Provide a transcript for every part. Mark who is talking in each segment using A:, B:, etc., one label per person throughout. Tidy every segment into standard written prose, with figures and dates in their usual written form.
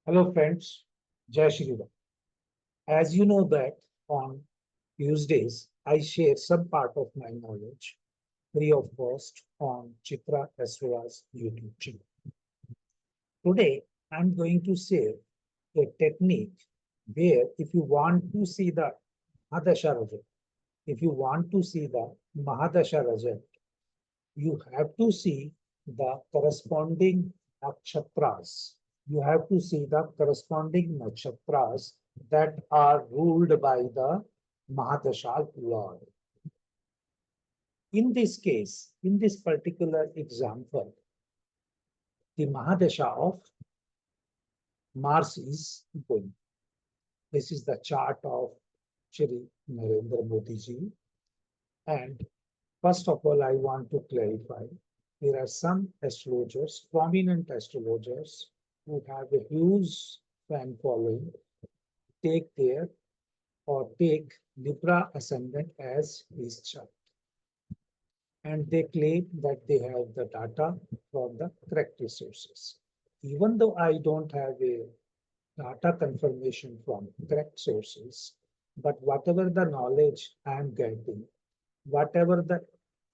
A: Hello friends, Jai Shri Ram. As you know that on Tuesdays, I share some part of my knowledge free of cost on Chitra Asura's YouTube channel. Today, I'm going to share a technique where if you want to see the Mahadasha result, if you want to see the Mahadasha result, you have to see the corresponding nakshatras. You have to see the corresponding nakshatras that are ruled by the Mahadasha Lord. In this case, in this particular example, the Mahadasha of Mars is going. This is the chart of Shri Narendra Modi ji. And first of all, I want to clarify there are some astrologers, prominent astrologers, who have a huge fan following, take their or take Libra ascendant as his chart. And they claim that they have the data from the correct resources. Even though I don't have a data confirmation from correct sources, but whatever the knowledge I am getting, whatever the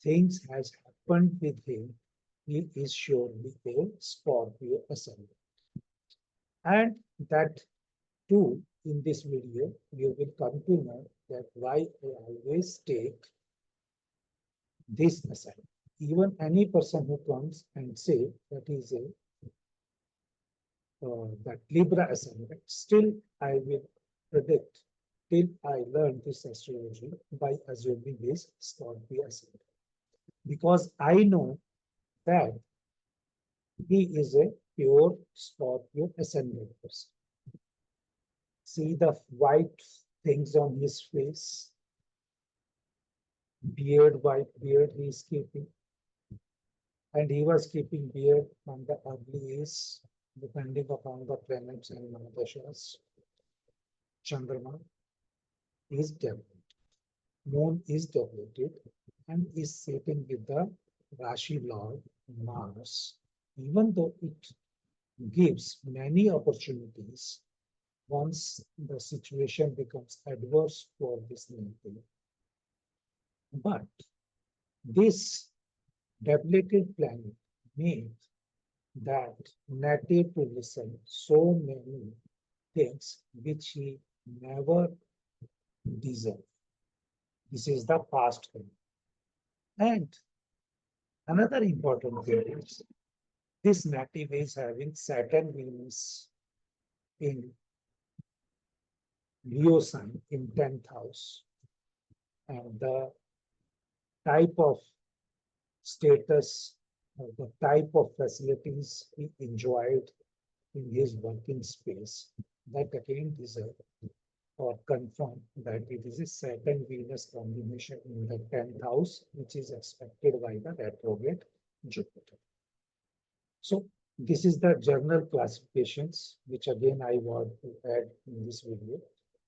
A: things has happened with him, he is surely a Scorpio ascendant. And that too, in this video, you will come to know that why I always take this aside. Even any person who comes and say that is a that Libra ascendant, still I will predict till I learn this astrology by assuming this Scorpio ascendant. Because I know that he is a pure Scorpio ascendant person. See the white things on his face, beard, white beard he is keeping. And he was keeping beard from the early age, depending upon the planets and Mahadashas. Chandrama is developed, Moon is developed, and is sitting with the Rashi Lord Mars. Even though it gives many opportunities, once the situation becomes adverse for this native. But this depleted planet made that native to listen so many things which he never deserved. This is the past thing. And another important thing is this native is having Saturn Venus in Leo sign in 10th house. And the type of status, the type of facilities he enjoyed in his working space, that again deserve or confirm that it is a Saturn Venus combination in the 10th house, which is expected by the retrograde Jupiter. So this is the general classifications, which again I want to add in this video.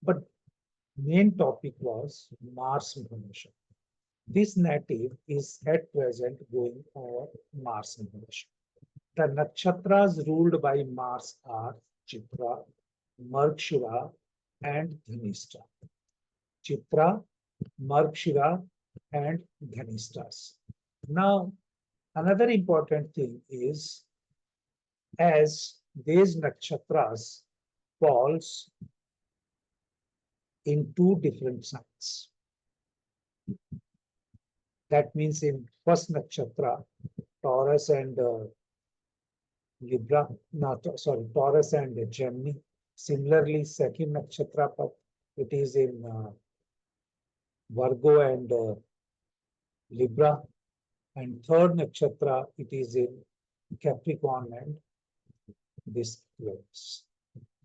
A: But main topic was Mars information. This native is at present going over Mars information. The nakshatras ruled by Mars are Chitra, Markshira, and Dhanishta. Chitra, Markshira, and Dhanishtas. Now, another important thing is as these nakshatras falls in two different signs. That means in first nakshatra, Taurus and Libra, not sorry, Taurus and Gemini. Similarly, second nakshatra, it is in Virgo and Libra. And third nakshatra, it is in Capricorn and this place.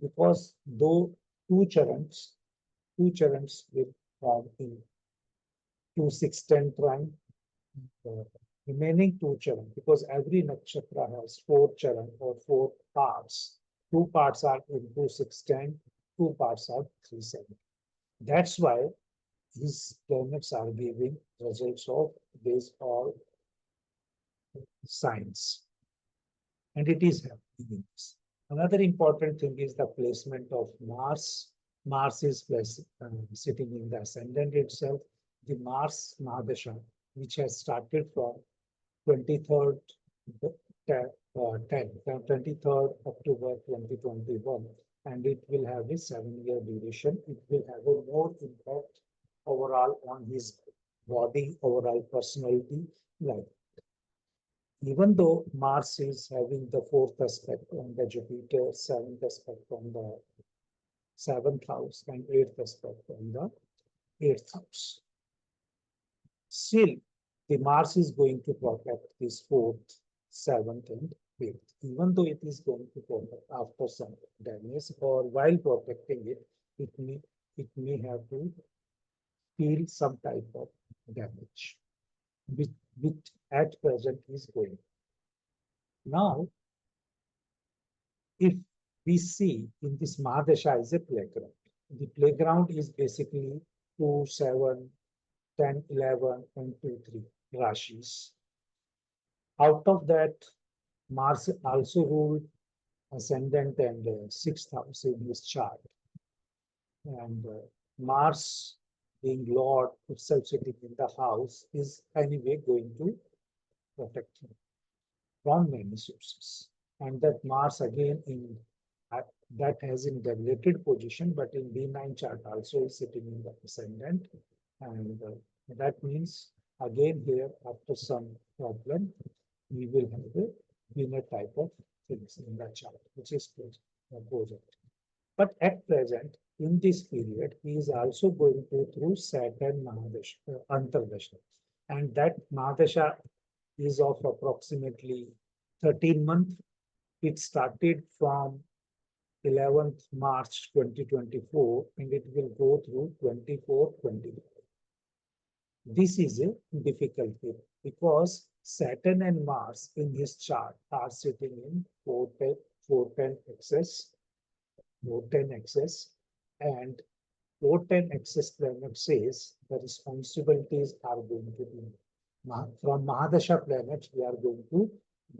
A: Because though two charans will form in 2 6 10 trine, remaining two charan, because every nakshatra has 4 charan or 4 parts. 2 parts are in 2 6 10, 2 parts are 3 7. That's why these planets are giving results of these all signs. And it is happening in this. Another important thing is the placement of Mars. Mars is sitting in the ascendant itself. The Mars Mahadasha, which has started from 23rd, 23rd October 2021, and it will have a 7-year duration. It will have a more impact overall on his body, overall personality, life. Even though Mars is having the fourth aspect on the Jupiter, seventh aspect on the seventh house, and eighth aspect on the eighth house. Still, the Mars is going to protect this fourth, seventh, and eighth, even though it is going to protect after some damage, or while protecting it, it may have to feel some type of damage, which at present is going. Now, if we see in this Mahadasha is a playground, the playground is basically 2, 7, 10, 11, and 2, 3 Rashis. Out of that, Mars also ruled ascendant and sixth house in his chart. And Mars, being Lord itself sitting in the house, is anyway going to protect him from many sources. And that Mars again in that has in debilitated position, but in D9 chart also is sitting in the ascendant. And that means again here after some problem, we will have a inner type of things in the chart, which is project. But at present, in this period, he is also going through Saturn Mahadasha, Antardasha. And that Mahadasha is of approximately 13 months. It started from 11th March 2024 and it will go through 24-25. This is a difficult thing because Saturn and Mars in his chart are sitting in 410 axis, 410 axis, and 410 axis planet says the responsibilities are going to be from Mahadasha planet, we are going to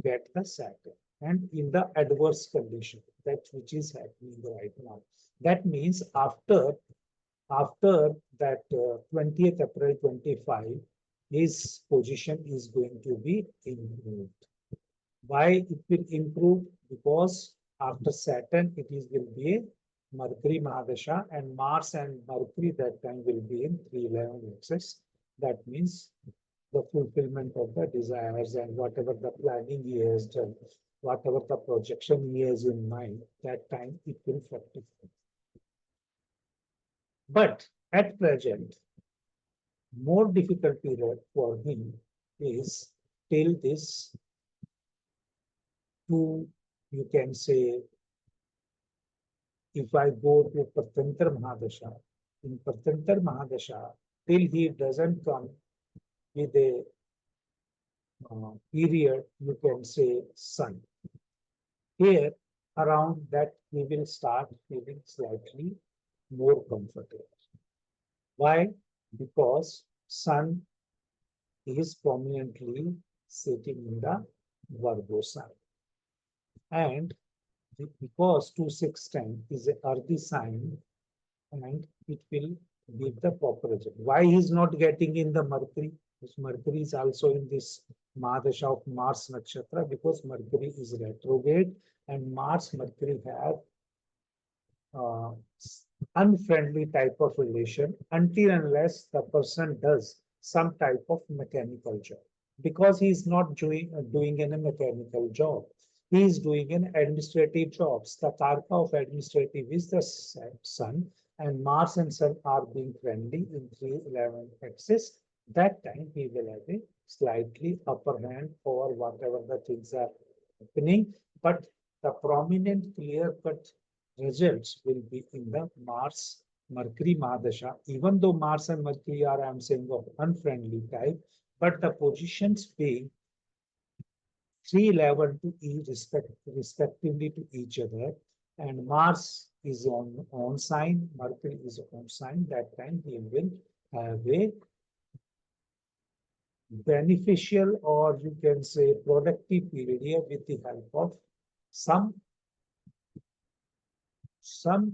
A: get the Saturn and in the adverse condition, that which is happening right now. That means after that 20th April 25, his position is going to be improved. Why it will improve? Because after Saturn, it is will be a Mercury Mahadasha and Mars and Mercury that time will be in 311 axis. That means the fulfillment of the desires and whatever the planning he has done, whatever the projection he has in mind, that time it will fructify. But at present, more difficult period for him is till this two, you can say, if I go to Pratantra Mahadasha, in Pratantra Mahadasha, till he doesn't come with a period, you can say sun. Here, around that, we will start feeling slightly more comfortable. Why? Because sun is prominently sitting in the Virgo sign. And because 2-6-10 is an earthy sign, and it will give the proper result. Why he is not getting in the Mercury? Because Mercury is also in this Mahadasha of Mars Nakshatra, because Mercury is retrograde and Mars Mercury have unfriendly type of relation until unless the person does some type of mechanical job. Because he is not doing any mechanical job, he is doing an administrative jobs. The Karka of administrative is the Sun, and Mars and Sun are being friendly in 311 axis. That time he will have a slightly upper hand over whatever the things are happening, but the prominent clear-cut results will be in the Mars Mercury Mahadasha, even though Mars and Mercury are, I'm saying, of unfriendly type, but the positions being 311 to E respectively to each other, and Mars is on sign, Mercury is on sign, that time he will have a beneficial, or you can say productive period here with the help of some some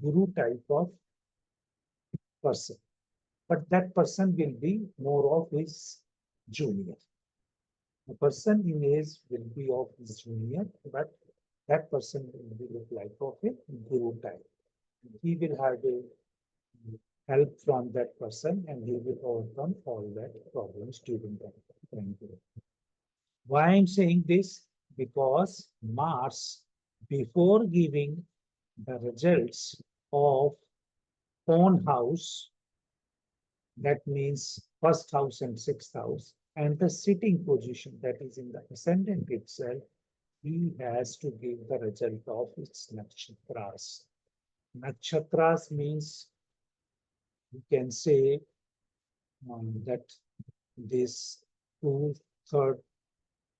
A: guru type of person, but that person will be more of his junior. The person in age will be of his junior, but that person will be look like of a guru type. He will have a help from that person and he will overcome all that problems during that time period. Why I'm saying this? Because Mars, before giving the results of own house, that means first house and sixth house, and the sitting position that is in the ascendant itself, he has to give the result of its nakshatras. Nakshatras means you can say that this two-third,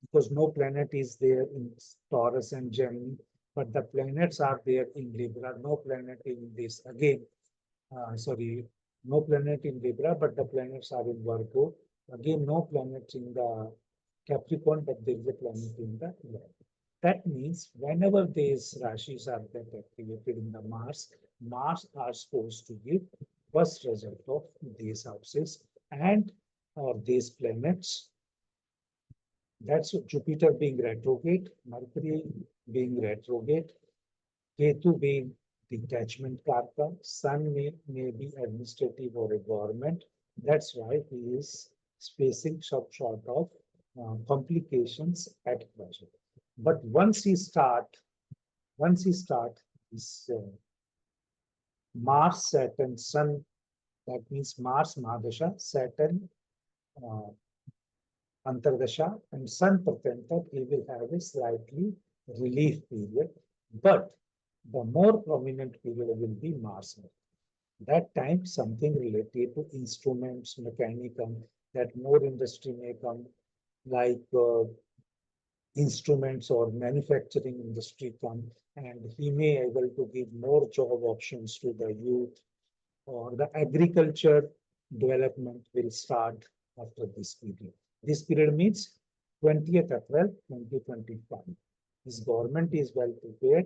A: because no planet is there in Taurus and Gemini, but the planets are there in Libra, no planet in this again. Sorry, no planet in Libra, but the planets are in Virgo. Again, no planet in the Capricorn, but there is a planet in the Virgo. That means whenever these rashis are that activated in the Mars, Mars are supposed to give first result of these houses and or these planets. That's Jupiter being retrograde, Mercury being retrograde, Ketu being detachment karka, Sun may be administrative or a government. That's why he is facing some sort of complications at present. But once he start this Mars, Saturn, Sun, that means Mars, Mahadasha, Saturn, uh, Antardasha, and Sun Pratyanta, he will have a slightly relief period. But the more prominent period will be Mars. That time, something related to instruments, mechanical, that more industry may come, like instruments or manufacturing industry come, and he may able to give more job options to the youth, or the agriculture development will start after this period. This period means 20th April 2025. His government is well prepared,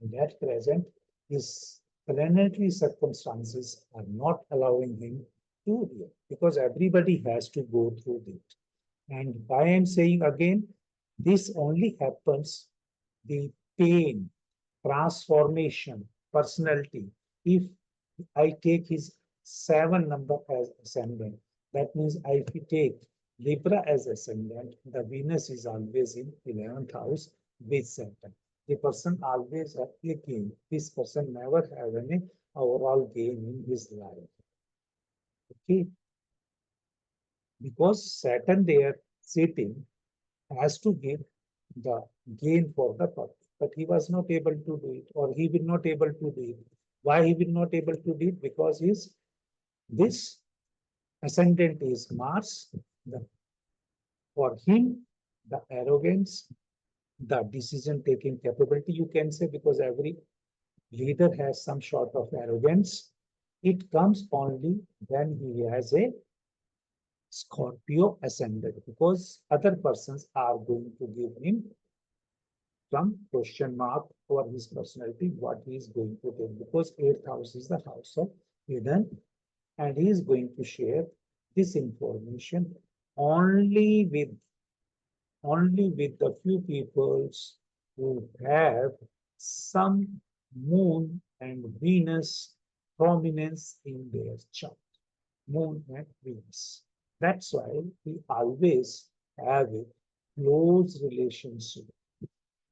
A: and at present his planetary circumstances are not allowing him to do it, because everybody has to go through it. And why I'm saying again, this only happens, the pain, transformation, personality. If I take his 7 number as ascendant, that means if I take Libra as ascendant, the Venus is always in 11th house with Saturn. The person always have a gain. This person never have any overall gain in his life. Okay. Because Saturn there sitting has to give the gain for the public, but he was not able to do it, or he will not able to do it. Why he will not able to do it? Because this ascendant is Mars. For him, the arrogance, the decision-taking capability, you can say, because every leader has some sort of arrogance. It comes only when he has a Scorpio ascendant, because other persons are going to give him some question mark for his personality, what he is going to do, because 8th house is the house of Eden, and he is going to share this information only with the few peoples who have some moon and Venus prominence in their chart. Moon and Venus. That's why we always have a close relationship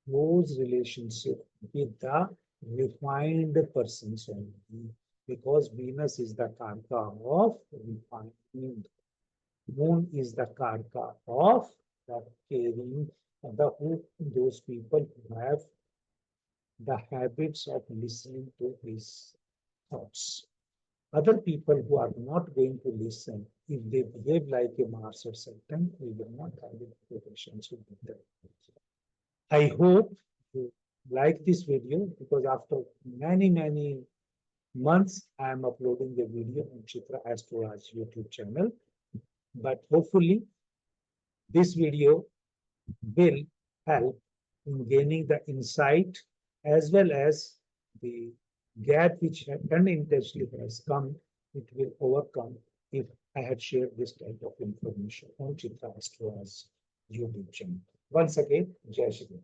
A: with the refined persons only, because Venus is the karka of refinement. Moon is the karka of the caring, those people who have the habits of listening to his thoughts. Other people who are not going to listen, if they behave like a Mars or Saturn, we will not have a relationship with them. I hope you like this video, because after many months, I am uploading a video on Chitra Astrology YouTube channel. But hopefully, this video will help in gaining the insight as well as the gap which unintentionally has come, it will overcome if I had shared this type of information on Chitra Astro's YouTube channel. Once again, Jai Shri Ram.